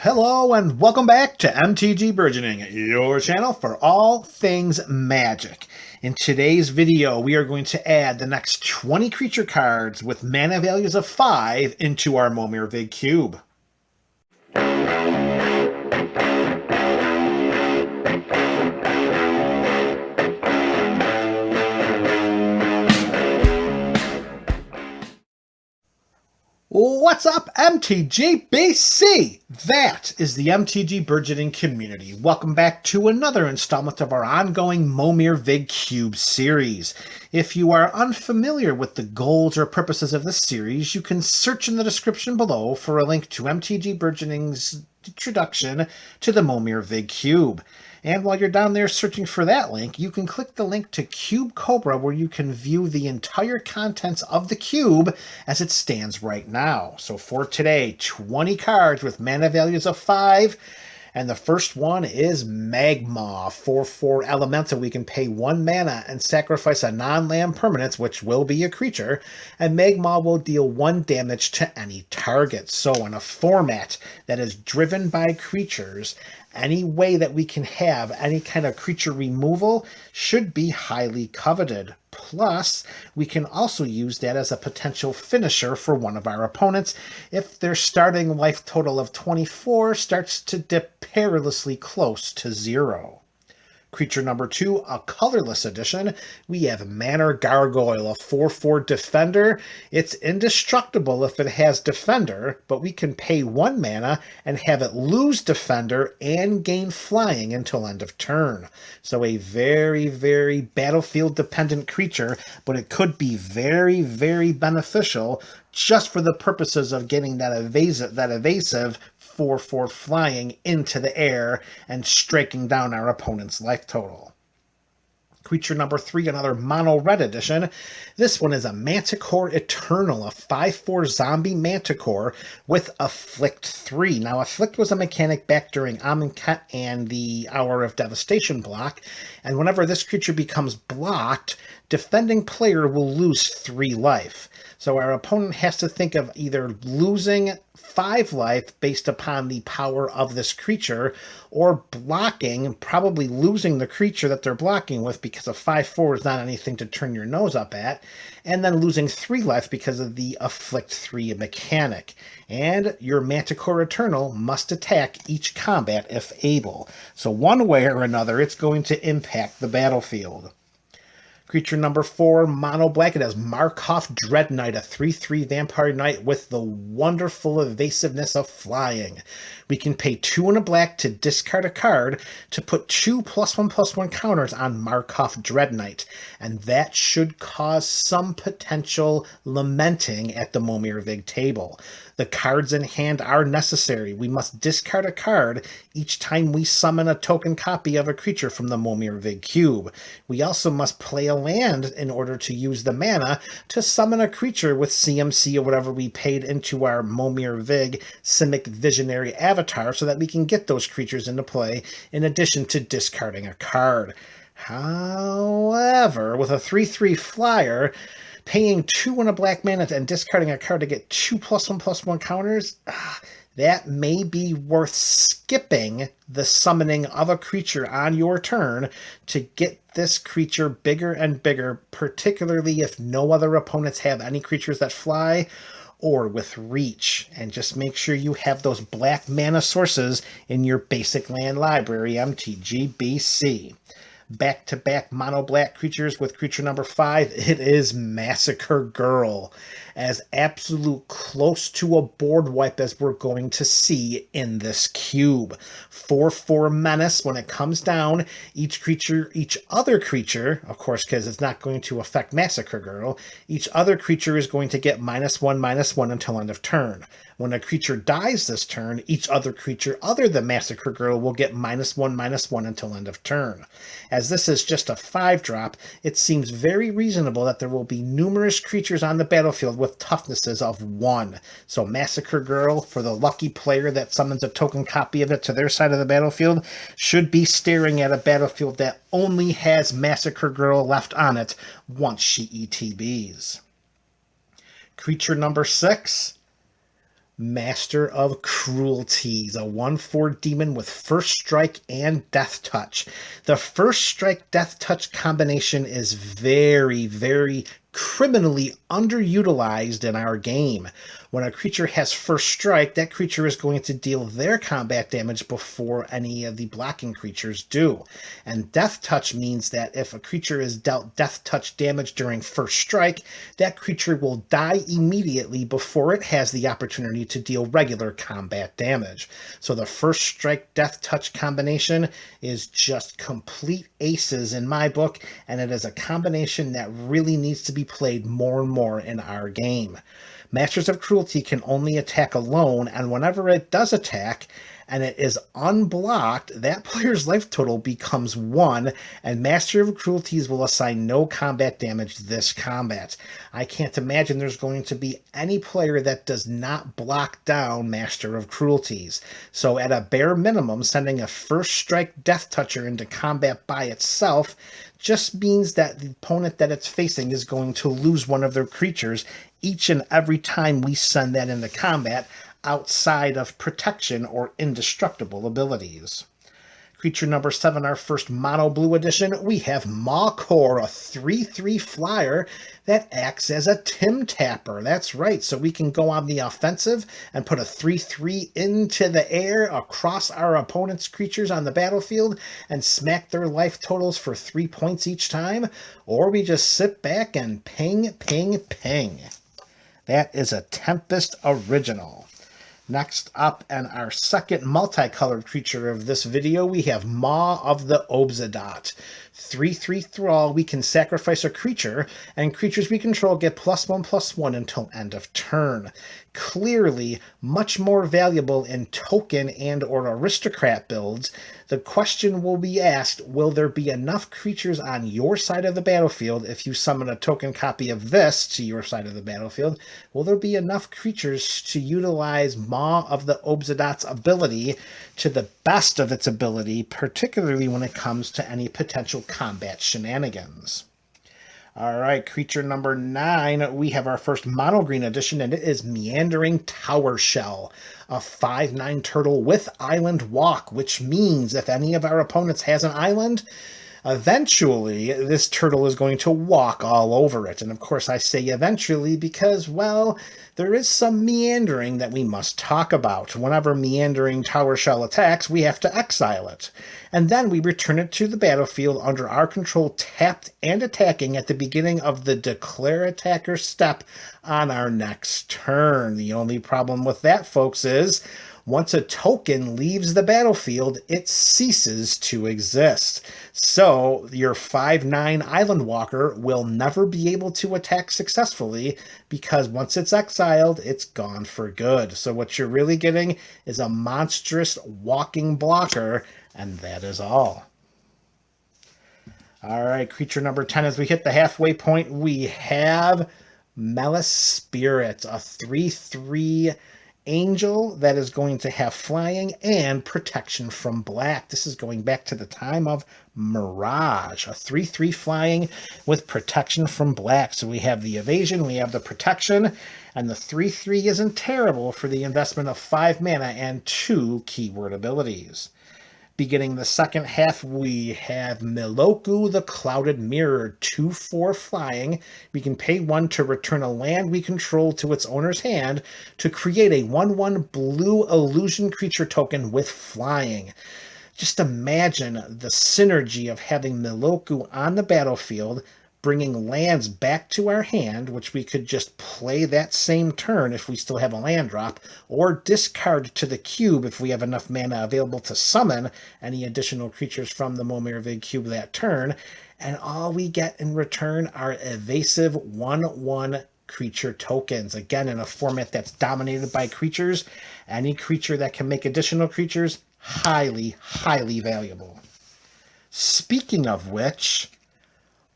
Hello and welcome back to MTG Burgeoning, your channel for all things magic. In today's video, we are going to add the next 20 creature cards with mana values of 5 into our Momir Vig Cube. What's up, MTG BC? That is the MTG Burgeoning community. Welcome back to another installment of our ongoing Momir Vig Cube series. If you are unfamiliar with the goals or purposes of this series, you can search in the description below for a link to MTG Burgeoning's introduction to the Momir Vig Cube. And while you're down there searching for that link, you can click the link to Cube Cobra where you can view the entire contents of the cube as it stands right now. So for today, 20 cards with mana values of 5. And the first one is Magma, 4/4 elemental. We can pay 1 mana and sacrifice a non-land permanent, which will be a creature, and Magma will deal 1 damage to any target. So in a format that is driven by creatures, any way that we can have any kind of creature removal should be highly coveted. Plus, we can also use that as a potential finisher for one of our opponents if their starting life total of 24 starts to dip perilously close to 0. Creature number 2, a colorless edition, we have Manor Gargoyle, a 4/4 defender. It's indestructible if it has defender, but we can pay 1 mana and have it lose defender and gain flying until end of turn. So a very, very battlefield-dependent creature, but it could be very, very beneficial just for the purposes of getting that evasive 4/4 flying into the air and striking down our opponent's life total. Creature number 3, another mono red edition. This one is a Manticore Eternal, a 5/4 zombie Manticore with Afflict 3. Now, Afflict was a mechanic back during Amonkhet and the Hour of Devastation block, and whenever this creature becomes blocked, defending player will lose 3 life. So our opponent has to think of either losing 5 life based upon the power of this creature, or blocking, probably losing the creature that they're blocking with because a 5/4 is not anything to turn your nose up at, and then losing 3 life because of the Afflict 3 mechanic. And your Manticore Eternal must attack each combat if able. So one way or another, it's going to impact the battlefield. Creature number 4, mono black. It has Markov Dread Knight, a 3/3 vampire knight with the wonderful evasiveness of flying. We can pay 2 and a black to discard a card to put 2 +1/+1 counters on Markov Dread Knight, and that should cause some potential lamenting at the Momir Vig table. The cards in hand are necessary. We must discard a card each time we summon a token copy of a creature from the Momir Vig Cube. We also must play a land in order to use the mana to summon a creature with CMC or whatever we paid into our Momir Vig SIMIC Visionary Avatar so that we can get those creatures into play in addition to discarding a card. However, with a 3/3 flyer, paying 2 and a black mana and discarding a card to get 2 +1/+1 counters, that may be worth skipping the summoning of a creature on your turn to get this creature bigger and bigger, particularly if no other opponents have any creatures that fly or with reach. And just make sure you have those black mana sources in your basic land library, MTG BC. Back-to-back mono black creatures with creature number 5, it is Massacre Girl, as absolute close to a board wipe as we're going to see in this cube. 4/4 menace. When it comes down, each other creature, of course, because it's not going to affect Massacre Girl, each other creature is going to get -1/-1 until end of turn. When a creature dies this turn, each other creature other than Massacre Girl will get -1/-1 until end of turn. As this is just a 5-drop, it seems very reasonable that there will be numerous creatures on the battlefield with toughnesses of 1. So Massacre Girl, for the lucky player that summons a token copy of it to their side of the battlefield, should be staring at a battlefield that only has Massacre Girl left on it once she ETBs. Creature number 6, Master of Cruelties, a 1/4 demon with First Strike and Death Touch. The First Strike Death Touch combination is very, very criminally underutilized in our game. When a creature has First Strike, that creature is going to deal their combat damage before any of the blocking creatures do. And Death Touch means that if a creature is dealt Death Touch damage during First Strike, that creature will die immediately before it has the opportunity to deal regular combat damage. So the First Strike Death Touch combination is just complete aces in my book, and it is a combination that really needs to be played more and more in our game. Masters of Cruelty can only attack alone, and whenever it does attack and it is unblocked, that player's life total becomes 1, and Master of Cruelties will assign no combat damage this combat. I can't imagine there's going to be any player that does not block down Master of Cruelties. So at a bare minimum, sending a First Strike Death Toucher into combat by itself just means that the opponent that it's facing is going to lose one of their creatures each and every time we send that into combat outside of protection or indestructible abilities. Creature number 7, our first mono blue edition, we have Mawcore, a 3/3 flyer that acts as a Tim Tapper. That's right, so we can go on the offensive and put a 3/3 into the air across our opponent's creatures on the battlefield and smack their life totals for 3 points each time, or we just sit back and ping, ping, ping. That is a Tempest original. Next up, and our second multicolored creature of this video, we have Maw of the Obsidian. 3/3 Thrall, we can sacrifice a creature, and creatures we control get +1/+1 until end of turn. Clearly, much more valuable in token and or aristocrat builds. The question will be asked, will there be enough creatures on your side of the battlefield if you summon a token copy of this to your side of the battlefield? Will there be enough creatures to utilize Maw of the Obsidian's ability to the best of its ability, particularly when it comes to any potential combat shenanigans? All right, creature number 9, we have our first mono green edition, and it is Meandering Tower Shell, a 5/9 turtle with island walk, which means if any of our opponents has an island, eventually this turtle is going to walk all over it. And of course I say eventually because, well, there is some meandering that we must talk about. Whenever Meandering Tower Shell attacks, we have to exile it. And then we return it to the battlefield under our control, tapped and attacking at the beginning of the Declare Attacker step on our next turn. The only problem with that, folks, is once a token leaves the battlefield, it ceases to exist. So your 5/9 Island Walker will never be able to attack successfully because once it's exiled, it's gone for good. So what you're really getting is a monstrous walking blocker, and that is all. All right, creature number 10, as we hit the halfway point, we have Melis Spirit, a 3/3 angel that is going to have flying and protection from black. This is going back to the time of Mirage, a 3/3 flying with protection from black. So we have the evasion, we have the protection, and the 3/3 isn't terrible for the investment of 5 mana and 2 keyword abilities. Beginning the second half, we have Miloku the Clouded Mirror, 2/4 flying. We can pay 1 to return a land we control to its owner's hand to create a 1/1 blue illusion creature token with flying. Just imagine the synergy of having Miloku on the battlefield, bringing lands back to our hand, which we could just play that same turn if we still have a land drop, or discard to the cube if we have enough mana available to summon any additional creatures from the Momir Vig Cube that turn, and all we get in return are evasive 1/1 creature tokens. Again, in a format that's dominated by creatures, any creature that can make additional creatures, highly, highly valuable. Speaking of which,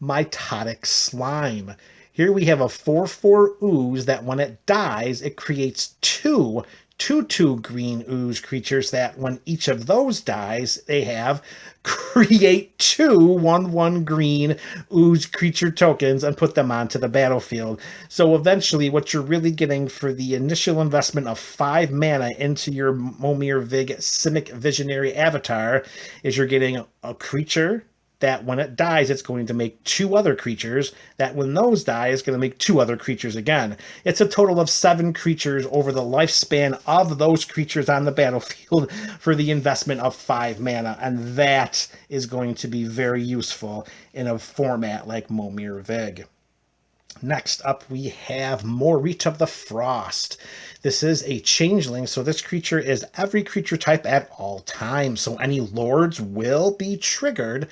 Mitotic Slime. Here we have a 4/4 ooze that when it dies, it creates 2 2/2 green ooze creatures that when each of those dies, they have create 2 1/1 green ooze creature tokens and put them onto the battlefield. So eventually what you're really getting for the initial investment of 5 mana into your Momir Vig SIMIC Visionary Avatar is you're getting a creature that when it dies, it's going to make 2 other creatures, that when those die, it's going to make 2 other creatures again. It's a total of 7 creatures over the lifespan of those creatures on the battlefield for the investment of 5 mana, and that is going to be very useful in a format like Momir Vig. Next up, we have Morit of the Frost. This is a changeling, so this creature is every creature type at all times, so any lords will be triggered,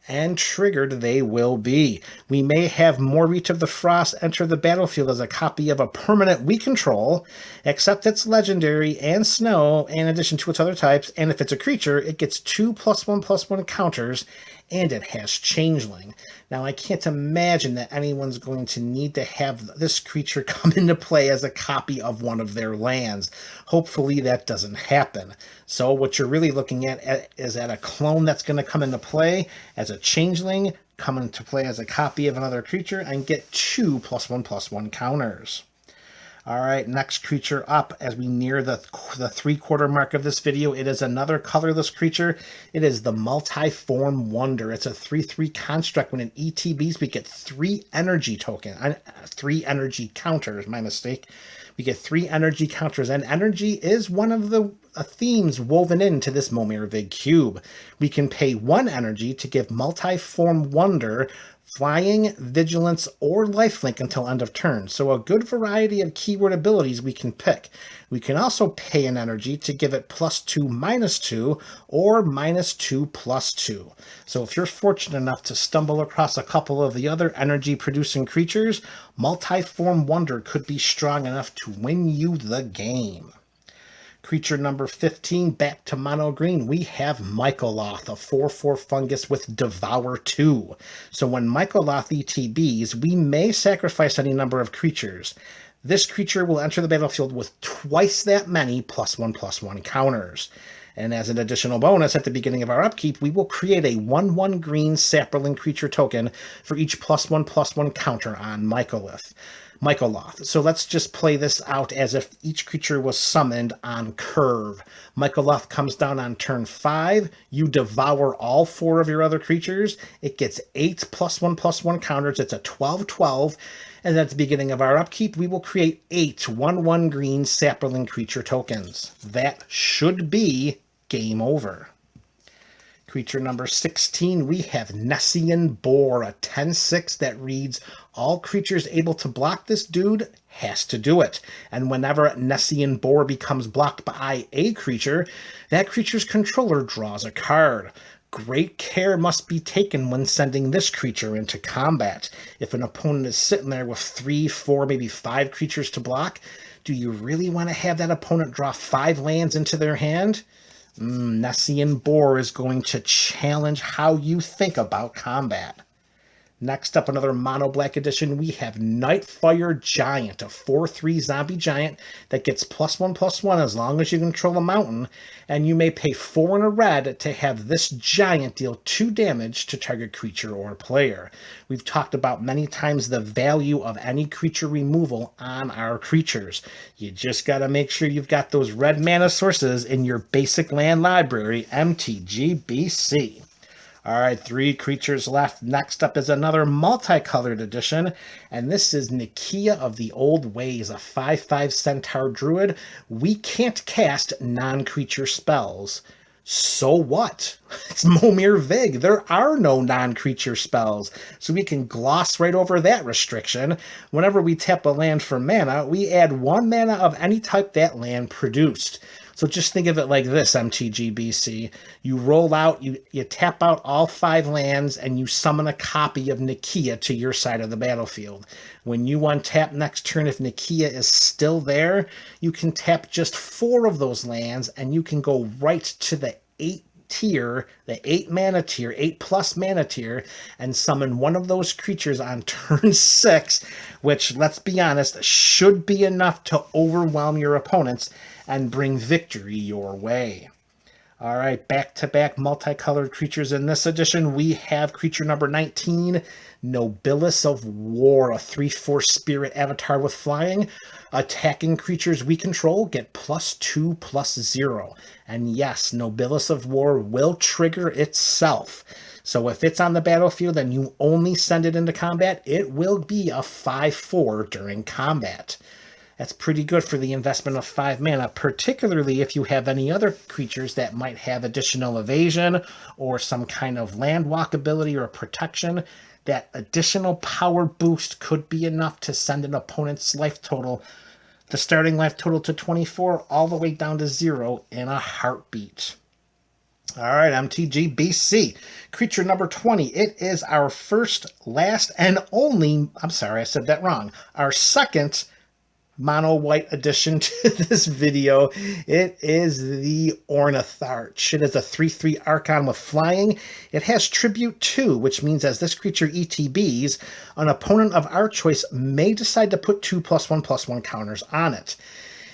and triggered they will be. We may have Morit of the Frost enter the battlefield as a copy of a permanent we control, except it's legendary and snow in addition to its other types, and if it's a creature, it gets 2+1/+1 counters, and it has changeling. Now, I can't imagine that anyone's going to need to have this creature come into play as a copy of one of their lands. Hopefully that doesn't happen. So what you're really looking at is a clone that's going to come into play as a changeling, come into play as a copy of another creature, and get 2+1/+1 counters. All right, next creature up as we near the 3/4 mark of this video. It is another colorless creature. It is the Multiform Wonder. It's a 3/3 construct. When it ETBs, we get 3 energy token, 3 energy counters, my mistake. We get 3 energy counters, and energy is one of the themes woven into this Momir Vig Cube. We can pay 1 energy to give Multiform Wonder flying, vigilance, or lifelink until end of turn. So a good variety of keyword abilities we can pick. We can also pay an energy to give it +2/-2 or -2/+2. So if you're fortunate enough to stumble across a couple of the other energy producing creatures, Multiform Wonder could be strong enough to win you the game. Creature number 15, back to mono green, we have Mycoloth, a 4/4 fungus with Devour 2. So when Mycoloth ETBs, we may sacrifice any number of creatures. This creature will enter the battlefield with twice that many +1/+1 counters. And as an additional bonus, at the beginning of our upkeep, we will create a 1/1 green sapling creature token for each +1/+1 counter on Mycoloth. So let's just play this out as if each creature was summoned on curve. Mycoloth comes down on turn 5. You devour all 4 of your other creatures. It gets 8 +1/+1 counters. It's a 12/12. And at the beginning of our upkeep, we will create 8 1/1 green sapling creature tokens. That should be game over. Creature number 16, we have Nessian Boar, a 10/6 that reads, all creatures able to block this dude has to do it. And whenever Nessian Boar becomes blocked by a creature, that creature's controller draws a card. Great care must be taken when sending this creature into combat. If an opponent is sitting there with 3, 4, maybe 5 creatures to block, do you really want to have that opponent draw 5 lands into their hand? Nessian Boar is going to challenge how you think about combat. Next up, another mono black edition, we have Nightfire Giant, a 4/3 zombie giant that gets +1/+1 as long as you control a mountain, and you may pay 4 in a red to have this giant deal 2 damage to target creature or player. We've talked about many times the value of any creature removal on our creatures. You just got to make sure you've got those red mana sources in your basic land library, MTG BC. All right, 3 creatures left. Next up is another multicolored edition, and this is Nikia of the Old Ways, a 5/5 centaur druid. We can't cast non-creature spells. So what? It's Momir Vig. There are no non-creature spells, so we can gloss right over that restriction. Whenever we tap a land for mana, we add 1 mana of any type that land produced. So just think of it like this, MTGBC. You roll out, you tap out all 5 lands, and you summon a copy of Nikia to your side of the battlefield. When you untap next turn, if Nikia is still there, you can tap just 4 of those lands, and you can go right to the 8 tier, the 8 mana tier, 8+ mana tier, and summon one of those creatures on turn 6, which, let's be honest, should be enough to overwhelm your opponents. and bring victory your way. All right, back-to-back multicolored creatures in this edition. We have creature number 19, Nobilis of War, a 3/4 spirit avatar with flying. Attacking creatures we control get +2/+0. And yes, Nobilis of War will trigger itself. So if it's on the battlefield and you only send it into combat, it will be a 5/4 during combat. That's pretty good for the investment of 5 mana, particularly if you have any other creatures that might have additional evasion or some kind of landwalk ability or protection. That additional power boost could be enough to send an opponent's life total, the starting life total, to 24 all the way down to 0 in a heartbeat. All right, MTG BC. Creature number 20. It is our first, last, and only, I'm sorry, I said that wrong, our second mono white addition to this video. It is the Ornitharch. It is a 3/3 Archon with flying. It has Tribute 2, which means as this creature ETBs, an opponent of our choice may decide to put 2 +1/+1 counters on it.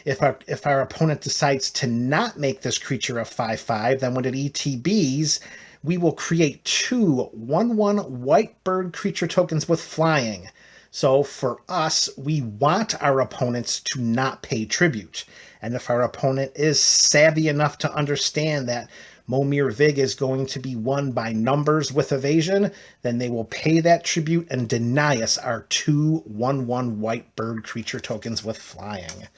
If our opponent decides to not make this creature a 5/5, then when it ETBs, we will create 2 1/1 white bird creature tokens with flying. So for us, we want our opponents to not pay tribute. And if our opponent is savvy enough to understand that Momir Vig is going to be won by numbers with evasion, then they will pay that tribute and deny us our 2 1/1 white bird creature tokens with flying.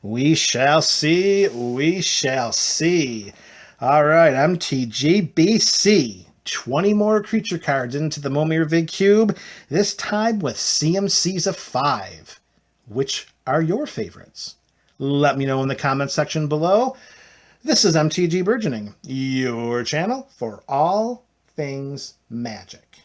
We shall see. We shall see. All right, MTG BC. 20 more creature cards into the Momir Vig Cube, this time with CMCs of 5. Which are your favorites? Let me know in the comments section below. This is MTG Burgeoning, your channel for all things magic.